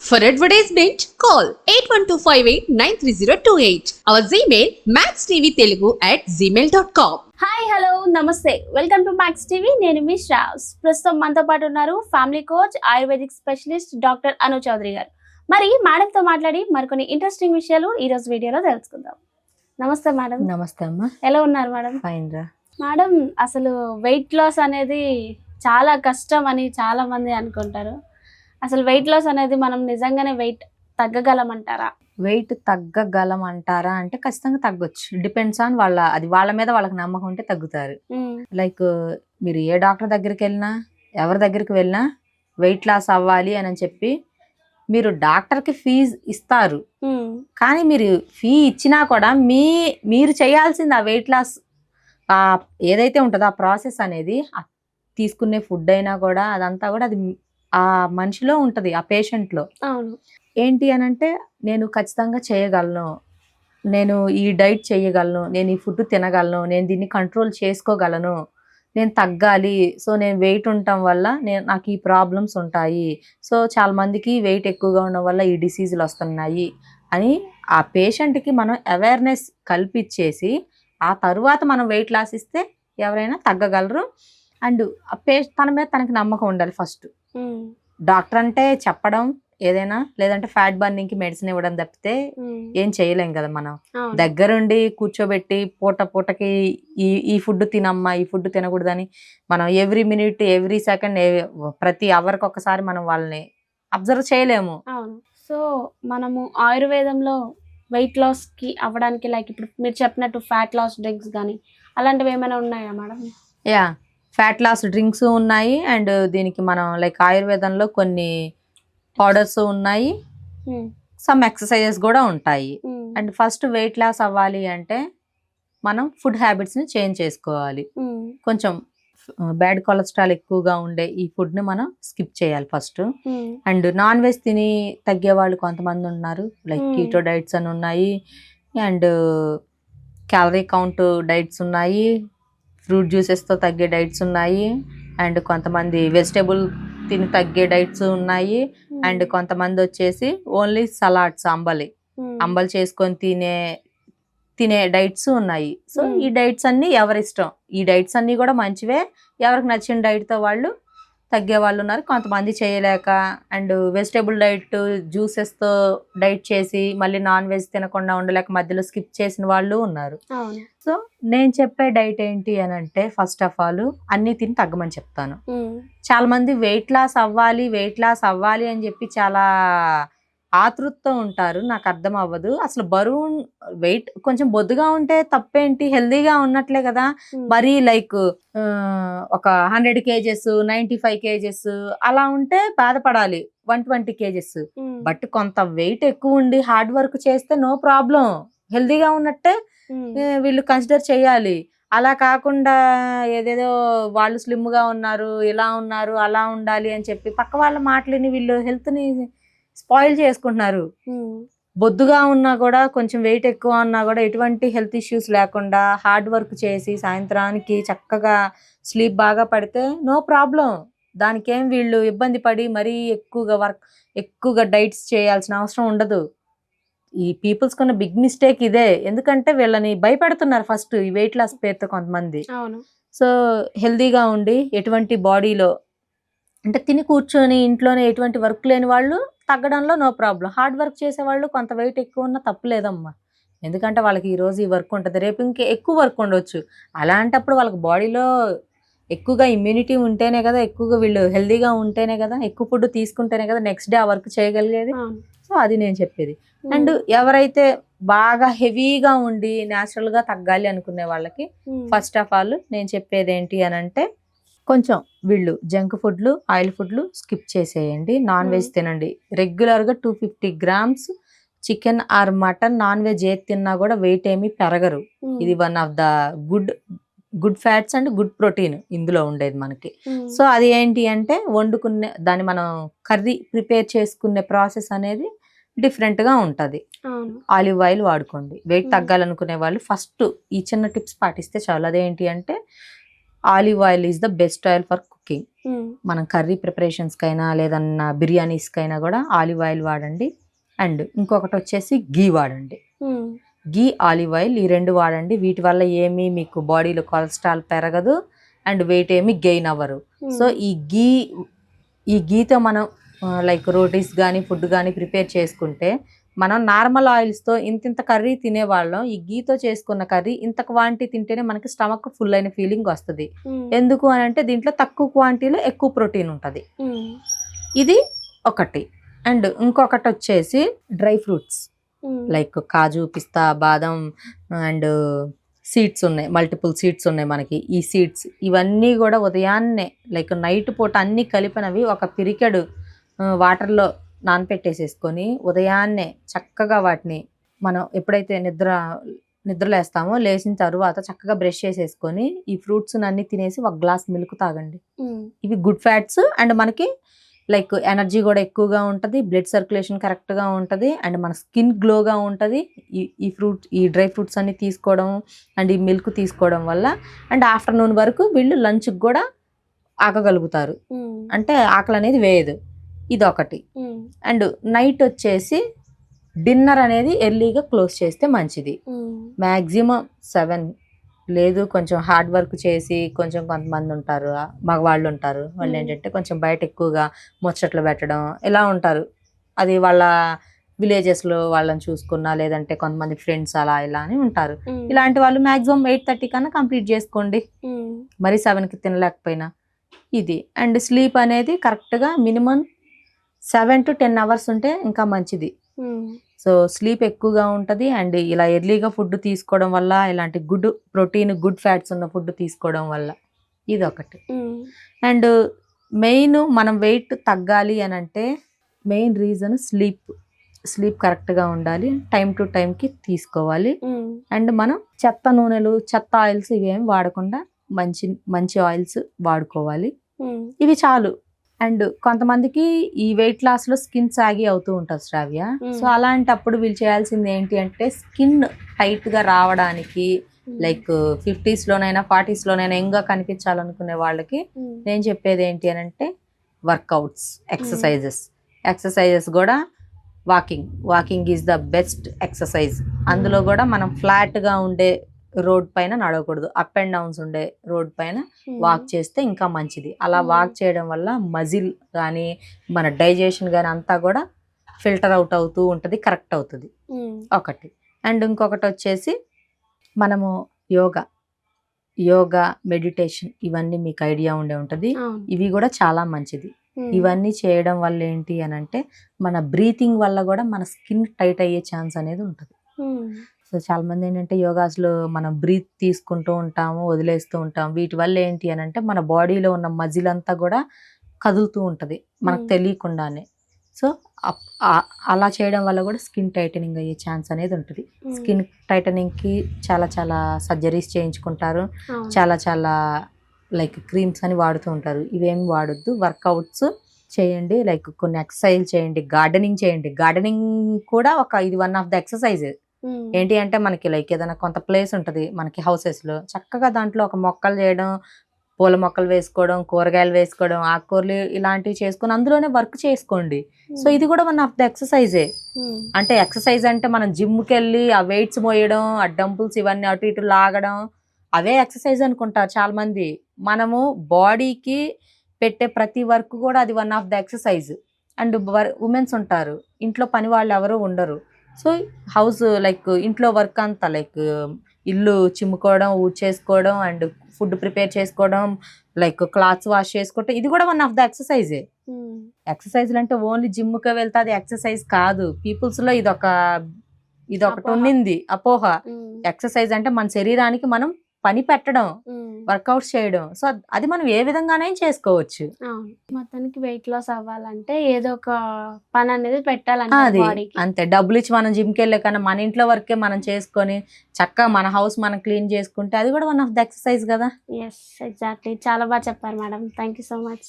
For advertisement, call 8125893028. Our Gmail maxtvtelugu@gmail.com. Hi hello నమస్తే, welcome to Max TV. నేను మీ శ్రావ్స్. ప్రస్తుతం మనతో పాటు ఉన్నారు family coach, Ayurvedic specialist doctor Anu Chowdary గారు. మరి మేడంతో మాట్లాడి మరికొన్ని ఇంట్రెస్టింగ్ విషయాలు ఈ రోజు వీడియోలో తెలుసుకుందాం. నమస్తే మేడం. నమస్తే అమ్మా. ఎలా ఉన్నారు మేడం? ఫైన్ రా మేడం, అసలు వెయిట్ లాస్ అనేది చాలా కష్టం అని చాలా మంది అనుకుంటారు. అసలు వెయిట్ లాస్ అనేది మనం నిజంగానే వెయిట్ తగ్గగలమంటారా? వెయిట్ తగ్గగలం అంటారా అంటే ఖచ్చితంగా తగ్గొచ్చు. డిపెండ్స్ ఆన్ వాళ్ళ మీద వాళ్ళకి నమ్మకం ఉంటే తగ్గుతారు. లైక్ మీరు ఏ డాక్టర్ దగ్గరికి వెళ్ళినా, ఎవరి దగ్గరికి వెళ్ళినా వెయిట్ లాస్ అవ్వాలి అని చెప్పి మీరు డాక్టర్కి ఫీజు ఇస్తారు. కానీ మీరు ఫీ ఇచ్చినా కూడా మీరు చేయాల్సింది ఆ వెయిట్ లాస్ ఏదైతే ఉంటుందో ఆ ప్రాసెస్ అనేది, తీసుకునే ఫుడ్ అయినా కూడా అదంతా కూడా అది ఆ మనిషిలో ఉంటుంది, ఆ పేషెంట్లో. అవును. ఏంటి అని అంటే, నేను ఖచ్చితంగా చేయగలను, నేను ఈ డైట్ చేయగలను, నేను ఈ ఫుడ్ తినగలను, నేను దీన్ని కంట్రోల్ చేసుకోగలను, నేను తగ్గాలి, సో నేను వెయిట్ ఉండటం వల్ల నాకు ఈ ప్రాబ్లమ్స్ ఉంటాయి, సో చాలా మందికి వెయిట్ ఎక్కువగా ఉండడం వల్ల ఈ డిసీజులు వస్తున్నాయి అని ఆ పేషెంట్కి మనం అవేర్నెస్ కల్పించేసి ఆ తరువాత మనం వెయిట్ లాస్ ఇస్తే ఎవరైనా తగ్గగలరు. అండ్ తన మీద తనకి నమ్మకం ఉండాలి ఫస్ట్. డాక్టర్ అంటే చెప్పడం ఏదైనా, లేదంటే ఫ్యాట్ బర్నింగ్ కి మెడిసిన్ ఇవ్వడం తప్పితే ఏం చేయలేం కదా మనం. దగ్గరుండి కూర్చోబెట్టి పూటకి ఈ ఫుడ్ తినమ్మా, ఈ ఫుడ్ తినకూడదని మనం ఎవ్రీ మినిట్, ఎవ్రీ సెకండ్, ప్రతి అవర్కి ఒకసారి మనం వాళ్ళని అబ్జర్వ్ చేయలేము. సో మనము ఆయుర్వేదంలో వెయిట్ లాస్ కి అవ్వడానికి, లైక్ ఇప్పుడు మీరు చెప్పినట్టు ఫ్యాట్ లాస్ డ్రింక్స్ కానీ అలాంటివి ఏమైనా ఉన్నాయా madam? Yeah, fat loss drinks ఉన్నాయి. అండ్ దీనికి మనం లైక్ ఆయుర్వేదంలో కొన్ని పౌడర్స్ ఉన్నాయి, సమ్ ఎక్సర్సైజెస్ కూడా ఉంటాయి. అండ్ ఫస్ట్ వెయిట్ లాస్ అవ్వాలి అంటే మనం ఫుడ్ హ్యాబిట్స్ని చేంజ్ చేసుకోవాలి. కొంచెం బ్యాడ్ కొలెస్ట్రాల్ ఎక్కువగా ఉండే ఈ ఫుడ్ని మనం స్కిప్ చేయాలి ఫస్ట్. అండ్ నాన్ వెజ్ తిని తగ్గే వాళ్ళు కొంతమంది ఉన్నారు, లైక్ కీటో డైట్స్ అని ఉన్నాయి, అండ్ క్యాలరీ కౌంట్ డైట్స్ ఉన్నాయి, ఫ్రూట్ జ్యూసెస్తో తగ్గే డైట్స్ ఉన్నాయి, అండ్ కొంతమంది వెజిటేబుల్ తిని తగ్గే డైట్స్ ఉన్నాయి, అండ్ కొంతమంది వచ్చేసి ఓన్లీ సలాడ్స్, అంబలి చేసుకొని తినే డైట్స్ ఉన్నాయి. సో ఈ డైట్స్ అన్నీ ఎవరిష్టం. ఈ డైట్స్ అన్నీ కూడా మంచివే, ఎవరికి నచ్చిన డైట్తో వాళ్ళు తగ్గే వాళ్ళు ఉన్నారు. కొంతమంది చేయలేక అండ్ వెజిటేబుల్ డైట్, జ్యూసెస్తో డైట్ చేసి మళ్ళీ నాన్ వెజ్ తినకుండా ఉండలేక మధ్యలో స్కిప్ చేసిన వాళ్ళు ఉన్నారు. సో నేను చెప్పే డైట్ ఏంటి అని అంటే, ఫస్ట్ ఆఫ్ ఆల్ అన్నీ తిని తగ్గమని చెప్తాను. చాలా మంది వెయిట్ లాస్ అవ్వాలి అని చెప్పి చాలా ఆతృతతో ఉంటారు, నాకు అర్థం అవ్వదు. అసలు బరువు వెయిట్ కొంచెం బొద్దుగా ఉంటే తప్పేంటి, హెల్దీగా ఉన్నట్లే కదా. మరీ లైక్ ఒక 100 kgs, 95 kgs అలా ఉంటే బాధపడాలి, 120 kgs. బట్ కొంత వెయిట్ ఎక్కువ ఉండి హార్డ్ వర్క్ చేస్తే నో ప్రాబ్లం, హెల్దీగా ఉన్నట్టే వీళ్ళు కన్సిడర్ చేయాలి. అలా కాకుండా ఏదేదో వాళ్ళు స్లిమ్గా ఉన్నారు, ఇలా ఉన్నారు, అలా ఉండాలి అని చెప్పి పక్క వాళ్ళ మాటలని వీళ్ళు హెల్త్ని స్పాయిల్ చేసుకుంటున్నారు. బొద్దుగా ఉన్నా కూడా, కొంచెం వెయిట్ ఎక్కువ ఉన్నా కూడా ఎటువంటి హెల్త్ ఇష్యూస్ లేకుండా హార్డ్ వర్క్ చేసి సాయంత్రానికి చక్కగా స్లీప్ బాగా పడితే నో ప్రాబ్లం. దానికేం వీళ్ళు ఇబ్బంది పడి మరీ ఎక్కువగా డైట్స్ చేయాల్సిన అవసరం ఉండదు. ఈ పీపుల్స్ కొన్న బిగ్ మిస్టేక్ ఇదే. ఎందుకంటే వీళ్ళని భయపెడుతున్నారు ఫస్ట్ ఈ వెయిట్ లాస్ పేరుతో కొంతమంది. సో హెల్దీగా ఉండి ఎటువంటి బాడీలో అంటే తిని కూర్చొని ఇంట్లోనే ఎటువంటి వర్క్ లేని వాళ్ళు తగ్గడంలో నో ప్రాబ్లం. హార్డ్ వర్క్ చేసేవాళ్ళు కొంత వెయిట్ ఎక్కువ ఉన్నా తప్పులేదమ్మా. ఎందుకంటే వాళ్ళకి ఈరోజు ఈ వర్క్ ఉంటుంది, రేపు ఇంకా ఎక్కువ వర్క్ ఉండొచ్చు. అలాంటప్పుడు వాళ్ళకి బాడీలో ఎక్కువగా ఇమ్యూనిటీ ఉంటేనే కదా, ఎక్కువగా వీళ్ళు హెల్దీగా ఉంటేనే కదా, ఎక్కువ ఫుడ్ తీసుకుంటేనే కదా నెక్స్ట్ డే ఆ వర్క్ చేయగలిగేది. సో అది నేను చెప్పేది. అండ్ ఎవరైతే బాగా హెవీగా ఉండి న్యాచురల్గా తగ్గాలి అనుకునే వాళ్ళకి ఫస్ట్ ఆఫ్ ఆల్ నేను చెప్పేది ఏంటి అని అంటే, కొంచెం వీళ్ళు జంక్ ఫుడ్లు, ఆయిల్ ఫుడ్లు స్కిప్ చేసేయండి. నాన్ వెజ్ తినండి. రెగ్యులర్గా 250 grams chicken or mutton, non veg ఏది తిన్నా కూడా వెయిట్ ఏమీ పెరగరు. ఇది one of the good fats and good protein ఇందులో ఉండేది మనకి. సో అది ఏంటి అంటే, దాన్ని మనం కర్రీ ప్రిపేర్ చేసుకునే ప్రాసెస్ అనేది డిఫరెంట్గా ఉంటుంది. ఆలివ్ ఆయిల్ వాడుకోండి. వెయిట్ తగ్గాలనుకునే వాళ్ళు ఫస్ట్ ఈ చిన్న టిప్స్ పాటిస్తే చాలు. అదేంటి అంటే, olive oil is the best oil for cooking. Cooking. మనం కర్రీ ప్రిపరేషన్స్కైనా లేదన్నా బిర్యానీస్కైనా కూడా ఆలివ్ ఆయిల్ వాడండి. అండ్ ఇంకొకటి వచ్చేసి గీ వాడండి. గీ, ఆలివ్ ఆయిల్ ఈ 2 వాడండి. వీటి వల్ల ఏమీ మీకు బాడీలో కొలెస్ట్రాల్ పెరగదు అండ్ వెయిట్ ఏమి గెయిన్ అవ్వరు. సో ఈ గీతో మనం లైక్ రోటీస్ కానీ ఫుడ్ కానీ ప్రిపేర్ చేసుకుంటే, మనం నార్మల్ ఆయిల్స్తో ఇంత కర్రీ తినేవాళ్ళం, ఈ గీతో చేసుకున్న కర్రీ ఇంత క్వాంటిటీ తింటేనే మనకి స్టమక్ ఫుల్ అయిన ఫీలింగ్ వస్తుంది. ఎందుకు అని అంటే దీంట్లో తక్కువ క్వాంటిటీలో ఎక్కువ ప్రోటీన్ ఉంటుంది. ఇది ఒకటి. అండ్ ఇంకొకటి వచ్చేసి డ్రై ఫ్రూట్స్ లైక్ కాజు, పిస్తా, బాదం అండ్ సీడ్స్ ఉన్నాయి. మల్టిపుల్ సీడ్స్ ఉన్నాయి మనకి. ఈ సీడ్స్ ఇవన్నీ కూడా ఉదయాన్నే లైక్ నైట్ పూట అన్నీ కలిపినవి ఒక పిరికెడు వాటర్లో నానపెట్టేసేసుకొని ఉదయాన్నే చక్కగా వాటిని మనం ఎప్పుడైతే నిద్రలేస్తామో లేచిన తర్వాత చక్కగా బ్రష్ చేసేసుకొని ఈ ఫ్రూట్స్ అన్ని తినేసి ఒక గ్లాస్ మిల్క్ తాగండి. ఇవి గుడ్ ఫ్యాట్స్ అండ్ మనకి లైక్ ఎనర్జీ కూడా ఎక్కువగా ఉంటుంది, బ్లడ్ సర్క్యులేషన్ కరెక్ట్గా ఉంటుంది అండ్ మన స్కిన్ గ్లోగా ఉంటుంది. ఈ డ్రై ఫ్రూట్స్ అన్ని తీసుకోవడం అండ్ ఈ మిల్క్ తీసుకోవడం వల్ల అండ్ ఆఫ్టర్నూన్ వరకు వీళ్ళు లంచ్కి కూడా ఆగగలుగుతారు. అంటే ఆకలి అనేది వేయదు. ఇదొకటి. అండ్ నైట్ వచ్చేసి డిన్నర్ అనేది ఎర్లీగా క్లోజ్ చేస్తే మంచిది. మ్యాక్సిమం 7 లేదు కొంచెం హార్డ్ వర్క్ చేసి కొంతమంది ఉంటారు, మగవాళ్ళు ఉంటారు, వాళ్ళు ఏంటంటే కొంచెం బయట ఎక్కువగా ముచ్చట్లు పెట్టడం ఇలా ఉంటారు. అది వాళ్ళ విలేజెస్లో వాళ్ళని చూసుకున్నా లేదంటే కొంతమంది ఫ్రెండ్స్ అలా ఇలా అని ఉంటారు. ఇలాంటి వాళ్ళు మ్యాక్సిమం 8:30 కన్నా కంప్లీట్ చేసుకోండి, మరి 7కి తినలేకపోయినా. ఇది. అండ్ స్లీప్ అనేది కరెక్ట్గా మినిమం 7 to 10 అవర్స్ ఉంటే ఇంకా మంచిది. సో స్లీప్ ఎక్కువగా ఉంటుంది అండ్ ఇలా ఎర్లీగా ఫుడ్ తీసుకోవడం వల్ల ఇలాంటి గుడ్ ప్రోటీన్, గుడ్ ఫ్యాట్స్ ఉన్న ఫుడ్ తీసుకోవడం వల్ల ఇదొకటి. అండ్ మెయిన్ మనం వెయిట్ తగ్గాలి అని అంటే మెయిన్ రీజన్ స్లీప్ కరెక్ట్గా ఉండాలి, టైం టు టైంకి తీసుకోవాలి. అండ్ మనం చెత్త నూనెలు, చెత్త ఆయిల్స్ ఇవేమి వాడకుండా మంచి ఆయిల్స్ వాడుకోవాలి. ఇవి చాలు. అండ్ కొంతమందికి ఈ వెయిట్ లాస్ లో స్కిన్ సాగి అవుతూ ఉంటుంది శ్రావ్య. సో అలాంటప్పుడు వీళ్ళు చేయాల్సింది ఏంటి అంటే స్కిన్ టైట్ గా రావడానికి లైక్ 50s లోనైనా 40s లోనైనా యంగ్గా కనిపించాలనుకునే వాళ్ళకి నేను చెప్పేది ఏంటి అని అంటే వర్కౌట్స్, ఎక్సర్సైజెస్ కూడా walking is the best exercise. అందులో కూడా మనం ఫ్లాట్ గా ఉండే రోడ్ పైన నడవకూడదు, అప్ అండ్ డౌన్స్ ఉండే రోడ్ పైన వాక్ చేస్తే ఇంకా మంచిది. అలా వాక్ చేయడం వల్ల మజిల్ కానీ మన డైజెషన్ కానీ అంతా కూడా ఫిల్టర్ అవుట్ అవుతూ ఉంటుంది, కరెక్ట్ అవుతుంది. ఒకటి. అండ్ ఇంకొకటి వచ్చేసి మనము యోగా, మెడిటేషన్ ఇవన్నీ మీకు ఐడియా ఉండే ఉంటుంది. ఇవి కూడా చాలా మంచిది. ఇవన్నీ చేయడం వల్ల ఏంటి అని అంటే మన బ్రీతింగ్ వల్ల కూడా మన స్కిన్ టైట్ అయ్యే ఛాన్స్ అనేది ఉంటుంది. సో చాలా మంది ఏంటంటే యోగాస్లో మనం బ్రీత్ తీసుకుంటూ ఉంటాము, వదిలేస్తూ ఉంటాము. వీటి వల్ల ఏంటి అని అంటే మన బాడీలో ఉన్న మజిల్ అంతా కూడా కదులుతూ ఉంటుంది మనకు తెలియకుండానే. సో అలా చేయడం వల్ల కూడా స్కిన్ టైటనింగ్ అయ్యే ఛాన్స్ అనేది ఉంటుంది. స్కిన్ టైటనింగ్కి చాలా సర్జరీస్ చేయించుకుంటారు, చాలా లైక్ క్రీమ్స్ అని వాడుతూ ఉంటారు. ఇవేమి వాడొద్దు. వర్కౌట్స్ చేయండి, లైక్ కొన్ని ఎక్సర్సైజ్ చేయండి, గార్డెనింగ్ చేయండి. గార్డెనింగ్ కూడా ఇది వన్ ఆఫ్ ద ఎక్సర్సైజ్. ఏంటి అంటే మనకి లైక్ ఏదైనా కొంత ప్లేస్ ఉంటుంది మనకి హౌసెస్లో, చక్కగా దాంట్లో ఒక మొక్కలు చేయడం, పూల మొక్కలు వేసుకోవడం, కూరగాయలు వేసుకోవడం, ఆకుకూరలు ఇలాంటివి చేసుకొని అందులోనే వర్క్ చేసుకోండి. సో ఇది కూడా వన్ ఆఫ్ ద ఎక్సర్సైజే. అంటే ఎక్సర్సైజ్ అంటే మనం జిమ్కి వెళ్ళి ఆ వెయిట్స్ మోయడం, ఆ డంపుల్స్ ఇవన్నీ అటు ఇటు లాగడం అవే ఎక్సర్సైజ్ అనుకుంటారు చాలా మంది. మనము బాడీకి పెట్టే ప్రతి వర్క్ కూడా అది one of the exercise. And women's ఉంటారు, ఇంట్లో పని వాళ్ళు ఎవరు ఉండరు. సో హౌస్ లైక్ ఇంట్లో వర్క్ అంతా లైక్ ఇల్లు చిమ్ముకోవడం, ఊడ్చేసుకోవడం అండ్ ఫుడ్ ప్రిపేర్ చేసుకోవడం, లైక్ క్లాత్స్ వాష్ చేసుకోవడం, ఇది కూడా వన్ ఆఫ్ ద ఎక్సర్సైజే. ఎక్సర్సైజ్లు అంటే ఓన్లీ జిమ్కే వెళ్తే అది ఎక్సర్సైజ్ కాదు. పీపుల్స్ లో ఇదొకటి ఉండింది అపోహ. ఎక్సర్సైజ్ అంటే మన శరీరానికి మనం పని పెట్టడం, వర్కౌట్స్ చేయడం. సో అది మనం ఏ విధంగానైనా చేసుకోవచ్చు. మొత్తానికి వెయిట్ లాస్ అవ్వాలంటే ఏదో ఒక పని అనేది పెట్టాలంటే అది అంతే. డబ్బులు ఇచ్చి మనం జిమ్కి వెళ్ళే కన్నా మన ఇంట్లో వర్కే మనం చేసుకొని చక్కగా మన హౌస్ మనం క్లీన్ చేసుకుంటే అది కూడా వన్ ఆఫ్ ద ఎక్సర్సైజ్ కదా. Yes, exactly. చాలా బాగా చెప్పారు madam. Thank you so much.